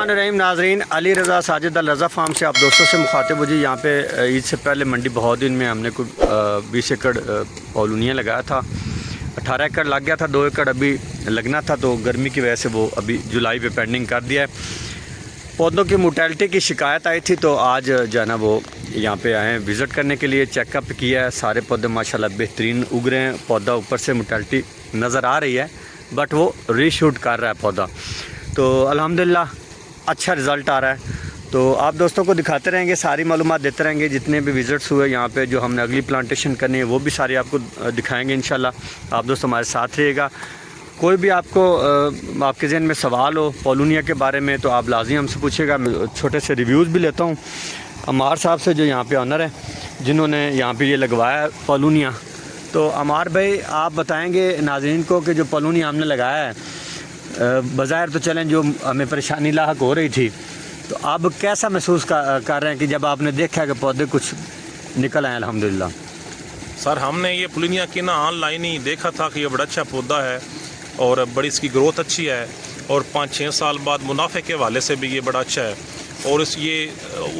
बिस्मिल्लाहिर्रहमानिर्रहीम। नाज़रीन, अली रज़ा साजिद अल रज़ा फार्म से आप दोस्तों से मुखातिब हो जी। यहाँ पे ईद से पहले मंडी बहुत दिन में हमने कुछ 20 एकड़ पॉलूनिया लगाया था। 18 एकड़ लग गया था, 2 एकड़ अभी लगना था, तो गर्मी की वजह से वो अभी जुलाई पे पेंडिंग कर दिया है। पौधों की मोर्टेलिटी की शिकायत आई थी, तो आज जो है ना वो यहाँ पे आए हैं विज़िट करने के लिए। चेकअप किया है, सारे पौधे माशाल्लाह बेहतरीन उग रहे हैं। पौधा ऊपर से मोर्टेलिटी नज़र आ रही है, बट वो रीशूट कर रहा है पौधा, तो अल्हम्दुलिल्लाह अच्छा रिज़ल्ट आ रहा है। तो आप दोस्तों को दिखाते रहेंगे, सारी मालूमात देते रहेंगे। जितने भी विज़िट्स हुए यहाँ पे, जो हमने अगली प्लांटेशन करनी है, वो भी सारी आपको दिखाएंगे इंशाल्लाह। आप दोस्त हमारे साथ रहिएगा। कोई भी आपको आपके ज़हन में सवाल हो पॉलूनिया के बारे में, तो आप लाज़मी हमसे पूछिएगा। छोटे से रिव्यूज़ भी लेता हूँ अमार साहब से, जो यहाँ पे ऑनर हैं, जिन्होंने यहाँ पे ये लगवाया है पॉलूनिया। तो अमार भाई, आप बताएँगे नाज़रीन को कि जो पॉलूनिया हमने लगाया है, बज़ाहिर तो चलें जो हमें परेशानी लाहक हो रही थी, तो अब कैसा महसूस कर रहे हैं कि जब आपने देखा कि पौधे कुछ निकल आए अल्हम्दुलिल्लाह? सर, हमने ये पुलिनिया की ना ऑनलाइन ही देखा था कि ये बड़ा अच्छा पौधा है और बड़ी इसकी ग्रोथ अच्छी है, और 5-6 साल बाद मुनाफे के हवाले से भी ये बड़ा अच्छा है। और इस ये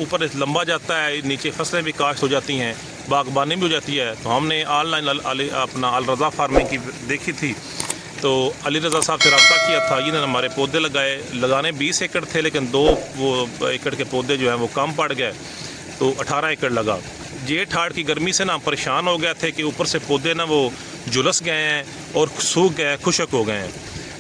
ऊपर लंबा जाता है, नीचे फसलें भी काश्त हो जाती हैं, बागबानी भी हो जाती है। तो हमने ऑनलाइन अपना अल रज़ा फार्मिंग की देखी थी, तो अली रज़ा साहब से रब्ता किया था। इन्होंने हमारे पौधे लगाने 20 एकड़ थे, लेकिन 2 एकड़ के पौधे जो हैं वो कम पड़ गए, तो 18 एकड़ लगा। जेठ हाड़ की गर्मी से ना परेशान हो गए थे कि ऊपर से पौधे ना वो झुलस गए हैं और सूख गए, खुशक हो गए हैं,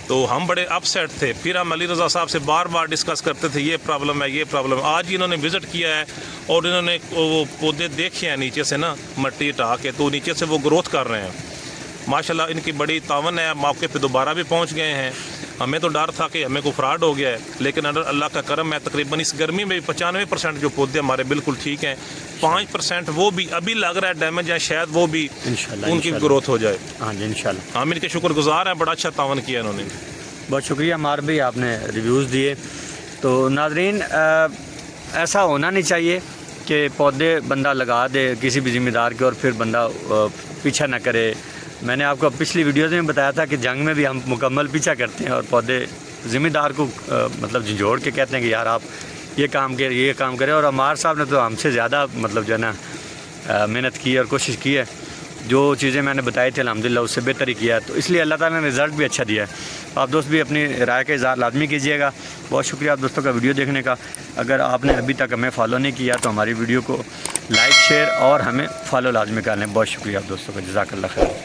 तो हम बड़े अपसेट थे। फिर हम अली रज़ा साहब से बार बार डिस्कस करते थे, ये प्रॉब्लम है, ये प्रॉब्लम है। आज इन्होंने विज़िट किया है और इन्होंने वो पौधे देखे हैं नीचे से ना मट्टी हटा के, तो नीचे से वो ग्रोथ कर रहे हैं माशाल्लाह। इनकी बड़ी तावन है, मौके पे दोबारा भी पहुंच गए हैं। हमें तो डर था कि हमें को फ्रॉड हो गया है, लेकिन अल्लाह का करम है, तकरीबन इस गर्मी में भी 95% जो पौधे हमारे बिल्कुल ठीक हैं। 5% वो भी अभी लग रहा है डैमेज है, शायद वो भी उनकी ग्रोथ हो जाए। हाँ जी, इंशाल्लाह। हम इनके शुक्रगुजार हैं, बड़ा अच्छा तावन किया इन्होंने। बहुत शुक्रिया हमार भी, आपने रिव्यूज़ दिए। तो नाज़रीन, ऐसा होना नहीं चाहिए कि पौधे बंदा लगा दे किसी भी ज़िम्मेदार के और फिर बंदा पीछा ना करे। मैंने आपको पिछली वीडियोज़ में बताया था कि जंग में भी हम मुकम्मल पीछा करते हैं, और पौधे ज़िम्मेदार को मतलब झंझोड़ के कहते हैं कि यार आप ये काम करें, ये काम करें। और अमार साहब ने तो हमसे ज़्यादा मतलब जो है ना मेहनत की और कोशिश की है। जो चीज़ें मैंने बताई थी अल्हम्दुलिल्लाह उससे बेहतर ही किया है, तो इसलिए अल्लाह ताला ने रिज़ल्ट भी अच्छा दिया है। आप दोस्त भी अपनी राय का इज़हार लाजमी कीजिएगा। बहुत शुक्रिया आप दोस्तों का वीडियो देखने का। अगर आपने अभी तक हमें फॉलो नहीं किया तो हमारी वीडियो को लाइक, शेयर और हमें फॉलो लाजमी कर लें। बहुत शुक्रिया आप दोस्तों का, जज़ाकल्लाह खैर।